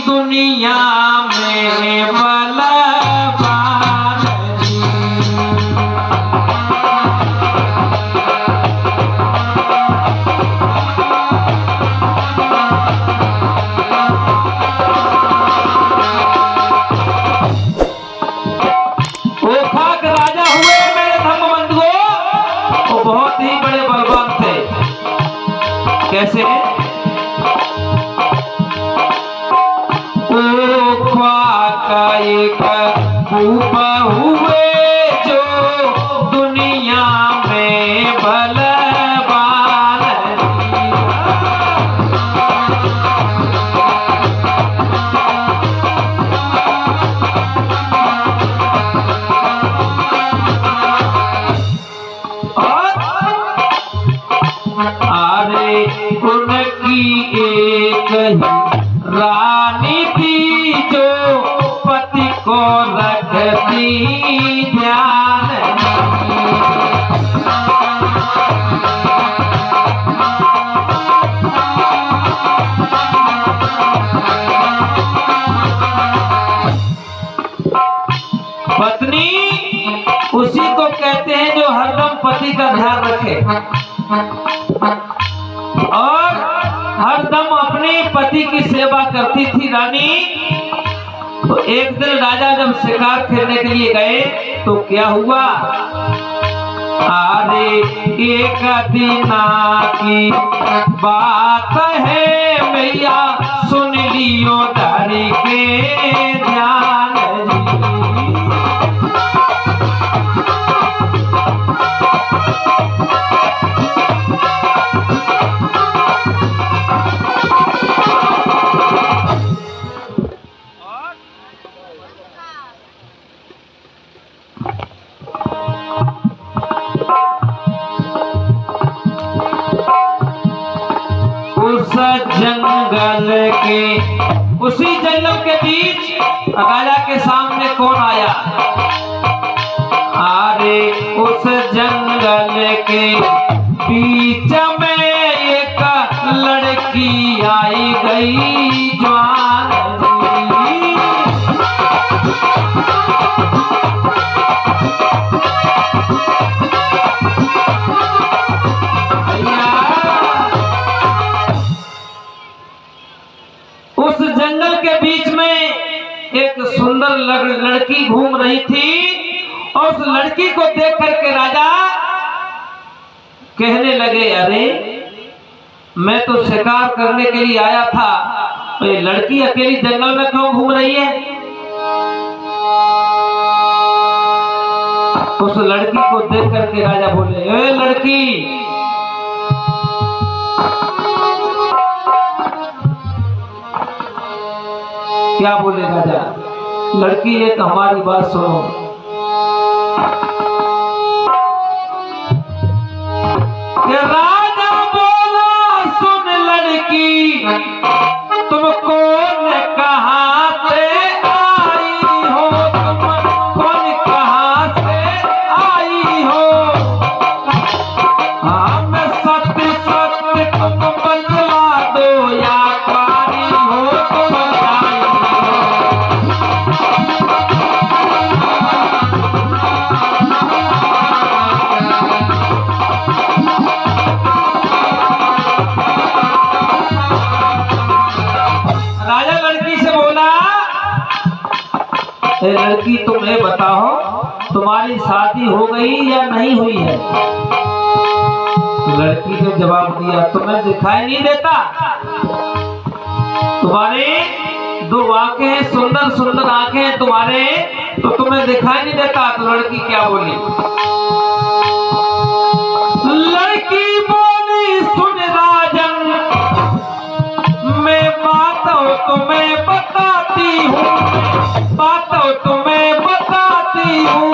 दुनिया में बलवान जी। ओखा के राजा हुए मेरे धर्मबंधुओं, वो बहुत ही बड़े बलवान थे। कैसे? का एक भूपा हुए जो दुनिया में बलवान अरे उनकी एक ही रानी थी जो पति को रखती ध्यान। पत्नी उसी को कहते हैं जो हरदम पति का ध्यान रखे और हरदम अपने पति की सेवा करती थी रानी। तो एक दिन राजा जब शिकार खेलने के लिए गए तो क्या हुआ? अरे एक दिना की बात है मैया सुन लियो धरी के ध्यान जी। उसी जंगल के बीच राजा के सामने कौन आया? अरे उस जंगल के बीच में एक लड़की आई गई जवान जी। उस जंगल के बीच में एक सुंदर लड़की घूम रही थी और उस लड़की को देख करके राजा कहने लगे, अरे मैं तो शिकार करने के लिए आया था, तो ये लड़की अकेली जंगल में क्यों घूम रही है? उस लड़की को देख करके राजा बोले, ए लड़की, क्या बोले राजा? लड़की एक हमारी बात सुनो। राजा बोला, सुन लड़की, तुम कौन कहाँ से आई हो? तुम कौन कहाँ से आई हो? हाँ मैं सत्य सत्य तुम बतला दो या कारी हो तुम आई हो। राजा लड़की से बोला, लड़की तुम्हें बताओ तुम्हारी शादी हो गई या नहीं हुई है? लड़की ने जवाब दिया, तुम्हें दिखाई नहीं देता? तुम्हारे दो आंखें हैं, सुंदर सुंदर आंखें हैं तुम्हारे, तो तुम्हें दिखाई नहीं देता? तो लड़की क्या बोली? लड़की बोली, सुन राजन, मैं बात तुम्हें बताती हूँ, बात तुम्हें बताती हूँ।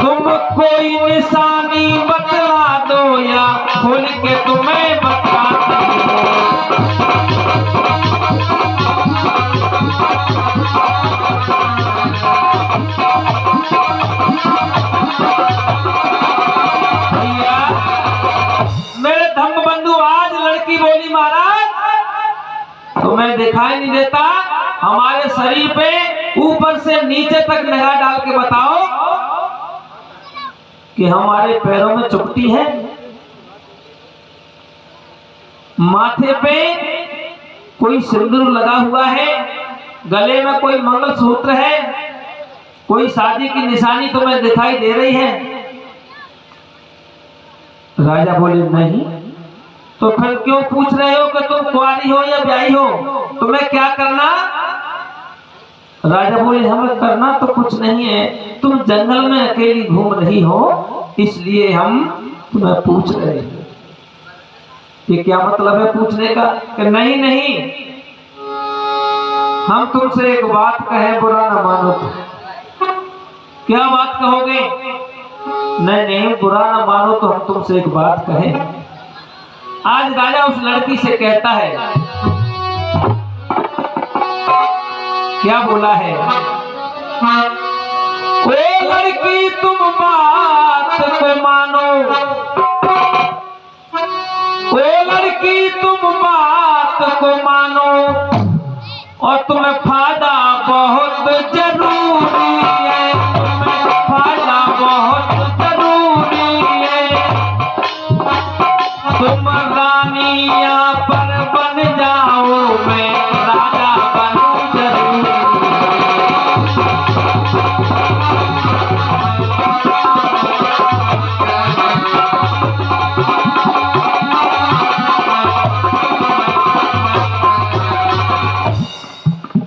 तुम कोई निशानी बतला दो या खोल के तुम्हें बताती हूँ। मेरे धर्मबंधु, आज लड़की बोली, महाराज तुम्हें दिखाई नहीं देता? हमारे शरीर पे ऊपर से नीचे तक निगाह डाल के बताओ कि हमारे पैरों में चुपटी है, माथे पे कोई सिंदूर लगा हुआ है, गले में कोई मंगलसूत्र है, कोई शादी की निशानी तुम्हें दिखाई दे रही है? राजा बोले नहीं। तो फिर क्यों पूछ रहे हो कि तुम कुंवारी हो या ब्याही हो, तुम्हें क्या करना? राजा बोले हमें करना तो कुछ नहीं है, तुम जंगल में अकेली घूम रही हो इसलिए हम तुम्हें पूछ रहे हैं। ये क्या मतलब है पूछने का? कि नहीं नहीं, हम तुमसे एक बात कहें, बुरा ना मानो तो। क्या बात कहोगे? नहीं नहीं, बुरा ना मानो तो हम तुमसे एक बात कहें। आज राजा उस लड़की से कहता है, क्या बोला है? ओ लड़की तुम बात को मानो, ओ लड़की तुम बात को मानो, और तुम्हें फायदा बहुत जरूरी है, तुम्हें फायदा बहुत जरूरी है। तुम रानिया पर बन जाओ, मैं राजा बनूं जरूर।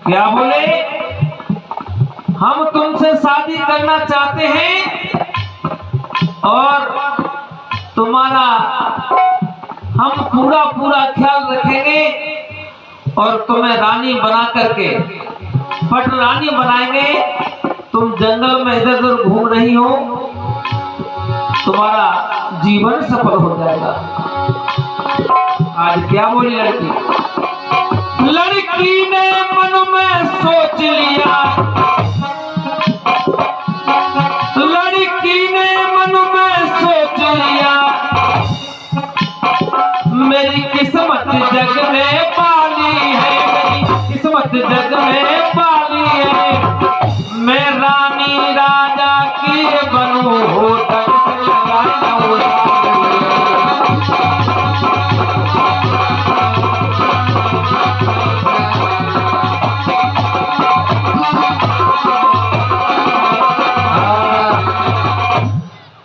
क्या बोले? हम तुमसे शादी करना चाहते हैं और तुम्हारा हम पूरा पूरा ख्याल रखेंगे और तुम्हें रानी बना करके पट रानी बनाएंगे। तुम जंगल में इधर उधर घूम रही हो, तुम्हारा जीवन सफल हो जाएगा। आज क्या बोली लड़की? लड़की ने मन में सोच लिया, लड़की ने मन में सोच लिया, मेरी किस्मत जग ने पाली है, मेरी किस्मत जग ने पाली है। मैं रानी राजा की बनूं, होटल से लगाया होता।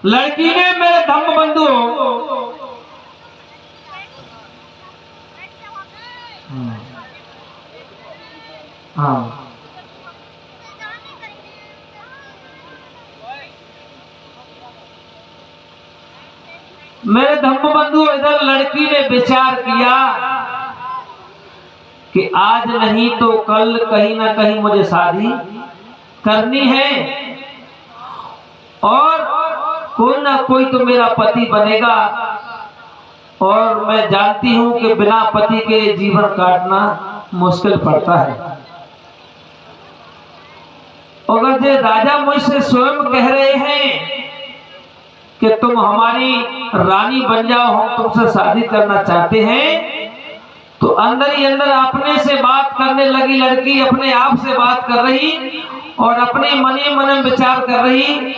लड़की ने मेरे धम्म बंधु हाँ मेरे धम्म बंधु, इधर लड़की ने विचार किया कि आज नहीं तो कल कहीं ना कहीं मुझे शादी करनी है और कोई ना कोई तो मेरा पति बनेगा, और मैं जानती हूं कि बिना पति के जीवन काटना मुश्किल पड़ता है। अगर जो राजा मुझसे स्वयं कह रहे हैं कि तुम हमारी रानी बन जाओ, हम तुमसे शादी करना चाहते हैं, तो अंदर ही अंदर अपने से बात करने लगी लड़की, अपने आप से बात कर रही और अपने मने मन विचार कर रही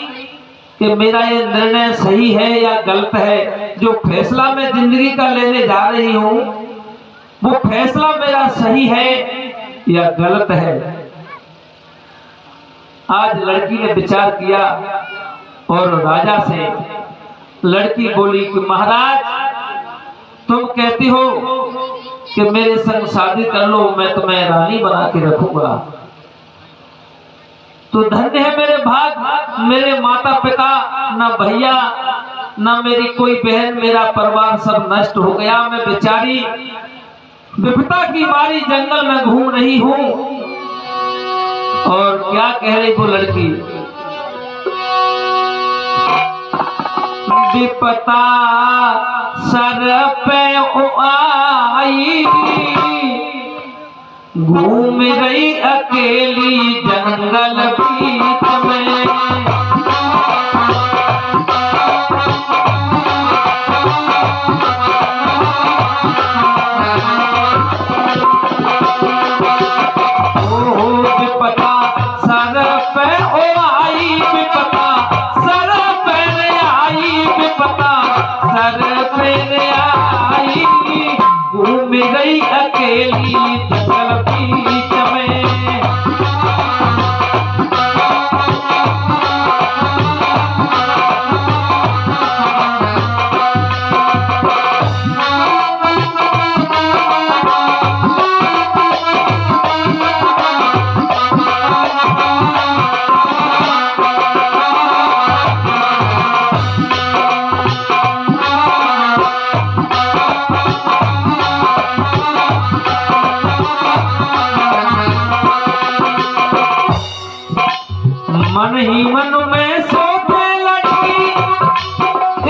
कि मेरा ये निर्णय सही है या गलत है। जो फैसला मैं जिंदगी का लेने जा रही हूं वो फैसला मेरा सही है या गलत है। आज लड़की ने विचार किया और राजा से लड़की बोली कि महाराज, तुम कहती हो कि मेरे संग शादी कर लो, मैं तुम्हें रानी बना के रखूंगा, तो धन्य है मेरे भाग, मेरे माता पिता ना भैया ना मेरी कोई बहन, मेरा परिवार सब नष्ट हो गया। मैं बेचारी विपदा की मारी जंगल में घूम रही हूं। और क्या कह रही वो लड़की? विपदा सर पे आई, घूम रही अकेली जंगल बीच में, गई अकेली जंगल बीच में। मन ही मन में सोचे लड़की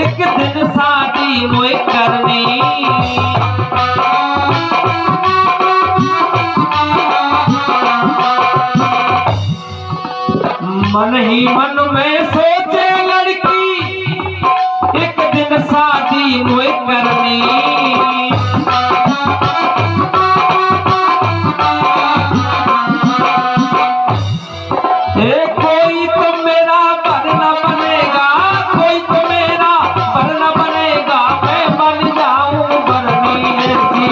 एक दिन शादी मोए करनी। मन ही मन में सोचे लड़की एक दिन शादी मोए करनी। कोई तो मेरा वरना बनेगा, कोई तो मेरा वरना बनेगा, मैं बन जाऊं बरनी। ऐसी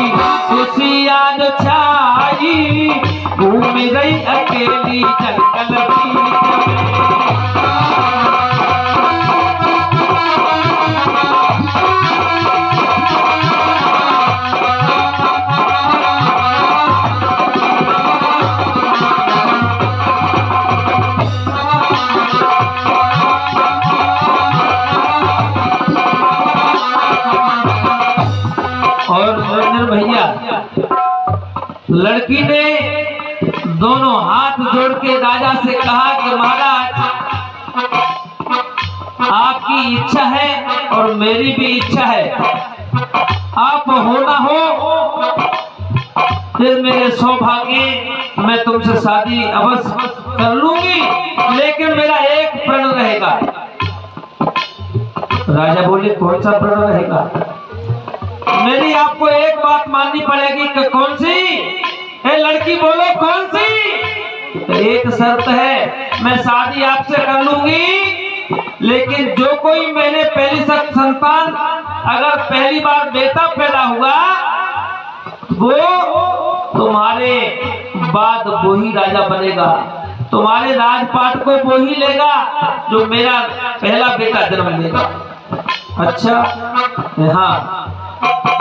खुशी आज छाई घूम गई अकेली जंगल बीच में। और रंजन भैया, लड़की ने दोनों हाथ जोड़ के राजा से कहा कि महाराज, आपकी इच्छा है और मेरी भी इच्छा है, आप हो ना हो फिर मेरे सौभाग्य मैं तुमसे शादी अवश्य कर लूंगी, लेकिन मेरा एक प्रण रहेगा। राजा बोले, कौन सा प्रण रहेगा? मेरी आपको एक बात माननी पड़ेगी कि कौन सी? लड़की बोलो कौन सी? एक शर्त है, मैं शादी आपसे कर लूंगी, लेकिन जो कोई मैंने पहली संतान अगर पहली बार बेटा पैदा हुआ वो तुम्हारे बाद वो ही राजा बनेगा, तुम्हारे राजपाट को वो ही लेगा जो मेरा पहला बेटा जन्म लेगा। अच्छा, हाँ।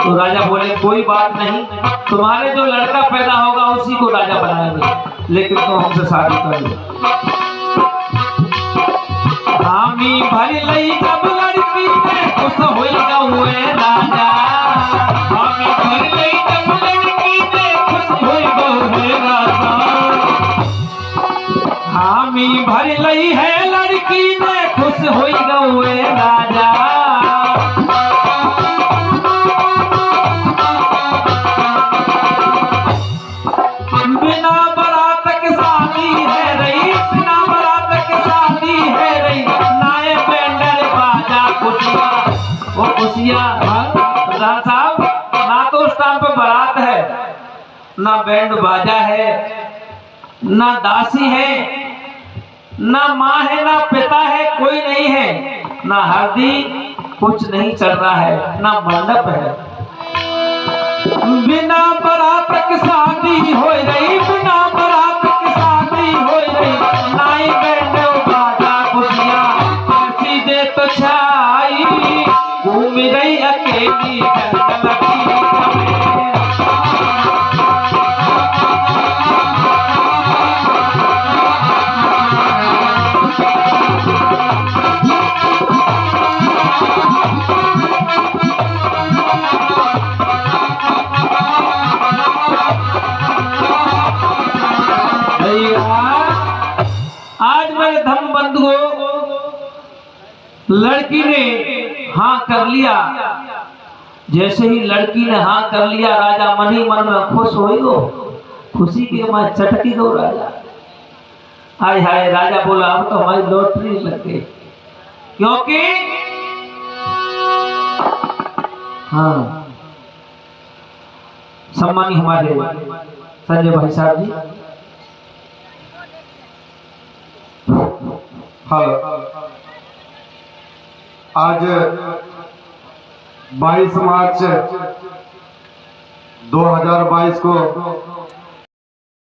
तो राजा बोले, कोई बात नहीं, तुम्हारे जो लड़का पैदा होगा उसी को राजा बनाएंगे, लेकिन तुम हमसे शादी कर लो। हामी भर लई जब लड़की ने खुश होइगा हुए राजा। हामी भर लई जब लड़की ने खुश होइगा हुए राजा। हामी भर लई है लड़की ने खुश होइगा हुए राजा। बिना बारात की शादी है रही, बिना बारात की शादी है रही, नाए बैंडर बाजा खुशियाँ, वो खुशियाँ साहब, ना तो उस टाइम पे बारात है, ना बैंड बाजा है, ना दासी है, ना माँ है, ना पिता है, कोई नहीं है, ना हल्दी, कुछ नहीं चल रहा है, ना मंडप है। बिना बारात की शादी हो रही, बिना बारात की शादी हो रही, नाई बैंड बाजा खुशियाँ, ऐसी दे तो छाई घूम रही अकेली जंगल बीच में। आज मेरे धर्म बंधुओं, लड़की ने हाँ कर लिया। जैसे ही लड़की ने हाँ कर लिया, राजा मन ही मन में खुश हो गो, खुशी के मैं चटकी गो राजा। हाय हाय, राजा बोला अब तो हमारी लॉटरी लग गई, क्योंकि हाँ सम्मानी हमारे संजय भाई साहब जी। हेलो, आज 22 मार्च 2022 को